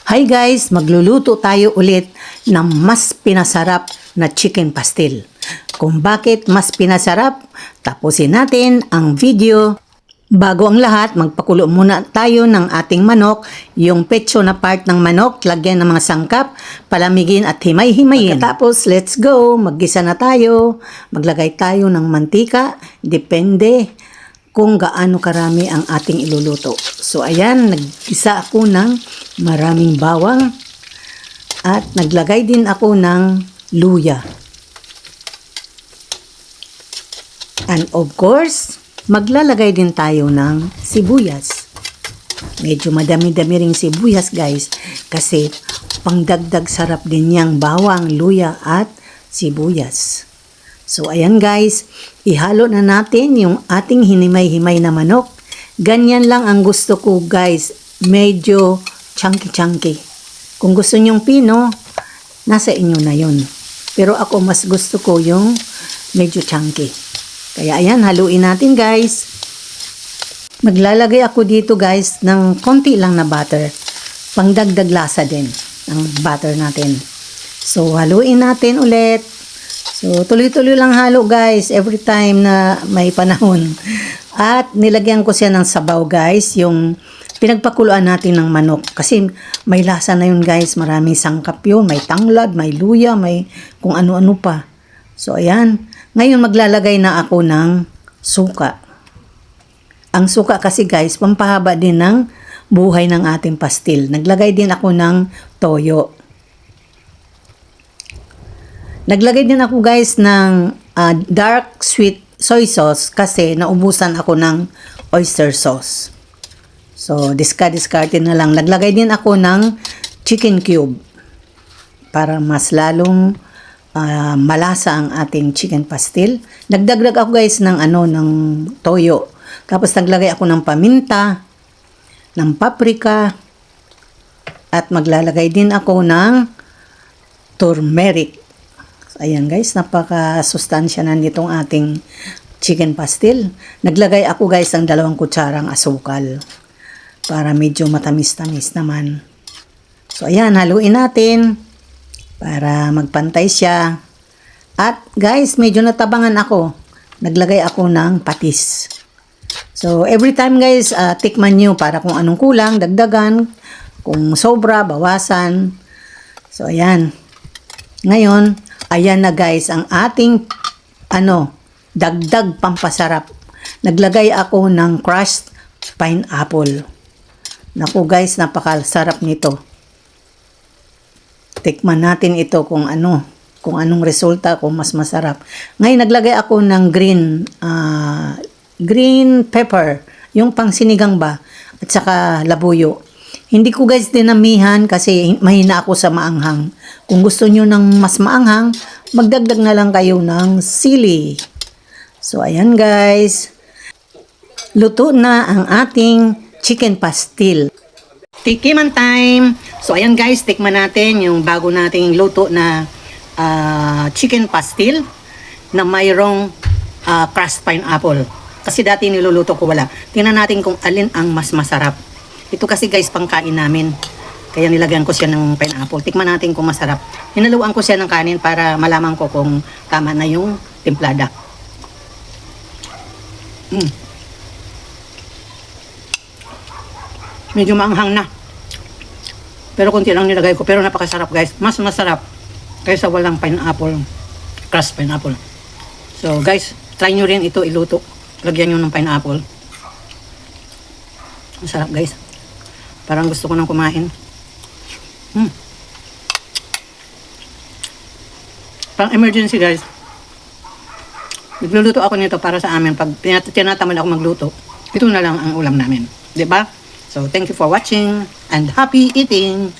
Hi guys, magluluto tayo ulit ng mas pinasarap na chicken pastil. Kung bakit mas pinasarap, tapusin natin ang video. Bago ang lahat, magpakulo muna tayo ng ating manok, yung petso na part ng manok, lagyan ng mga sangkap, palamigin at himay-himayin. Pagkatapos, let's go, maggisa na tayo, maglagay tayo ng mantika, depende kung gaano karami ang ating iluluto. So ayan, naggisa ako ng maraming bawang at naglagay din ako ng luya. And of course, maglalagay din tayo ng sibuyas. Medyo madami-dami ring sibuyas guys kasi pangdagdag sarap din niyang bawang, luya at sibuyas. So ayan guys, ihalo na natin yung ating hinimay-himay na manok. Ganyan lang ang gusto ko guys, medyo chunky-chunky. Kung gusto nyong pino, nasa inyo na yun. Pero ako mas gusto ko yung medyo chunky. Kaya ayan, haluin natin guys. Maglalagay ako dito guys ng konti lang na butter. Pangdagdag lasa din ng butter natin. So haluin natin ulit. So, tuloy-tuloy lang halo guys, every time na may panahon. At nilagyan ko siya ng sabaw guys, yung pinagpakuluan natin ng manok. Kasi may lasa na yun guys, maraming sangkap yun, may tanglad, may luya, may kung ano-ano pa. So, ayan. Ngayon maglalagay na ako ng suka. Ang suka kasi guys, pampahaba din ng buhay ng ating pastil. Naglagay din ako ng toyo. Naglagay din ako guys ng dark sweet soy sauce kasi naubusan ako ng oyster sauce. So, discard na lang. Naglagay din ako ng chicken cube para mas lalong malasa ang ating chicken pastil. Nagdagdag ako guys ng ng toyo. Tapos naglagay ako ng paminta, ng paprika, at maglalagay din ako ng turmeric. Ayan guys, napaka-sustansya na nitong ating chicken pastil. Naglagay ako guys ng 2 kutsarang asukal para medyo matamis-tamis naman. So ayan, haluin natin para magpantay siya. At guys, medyo natabangan ako. Naglagay ako ng patis. So every time guys, tikman nyo para kung anong kulang, dagdagan. Kung sobra, bawasan. So ayan. Ngayon, ayan na guys, ang ating dagdag pampasarap. Naglagay ako ng crushed pineapple. Naku guys, napakasarap nito. Tikman natin ito kung anong resulta, kung mas masarap. Ngayon naglagay ako ng green pepper, yung pang sinigang ba, at saka labuyo. Hindi ko guys dinamihan kasi mahina ako sa maanghang. Kung gusto nyo ng mas maanghang, magdagdag na lang kayo ng sili. So, ayan guys. Luto na ang ating chicken pastil. Tikiman time! So, ayan guys, tikman natin yung bago nating luto na chicken pastil na mayroong crushed pineapple. Kasi dati niluluto ko wala. Tingnan natin kung alin ang mas masarap. Ito kasi guys, pangkain namin. Kaya nilagyan ko siya ng pineapple. Tikman natin kung masarap. Hinaluan ko siya ng kanin para malaman ko kung tama na yung timplada. Medyo maanghang na. Pero konti lang nilagay ko. Pero napakasarap guys. Mas masarap kaysa walang pineapple. Crushed pineapple. So guys, try nyo rin ito iluto. Lagyan nyo ng pineapple. Masarap guys. Parang gusto ko nang kumain. Parang emergency guys. Nagluluto ako nito para sa amin. Pag tinatamad ako magluto, ito na lang ang ulam namin. Diba? So, thank you for watching and happy eating!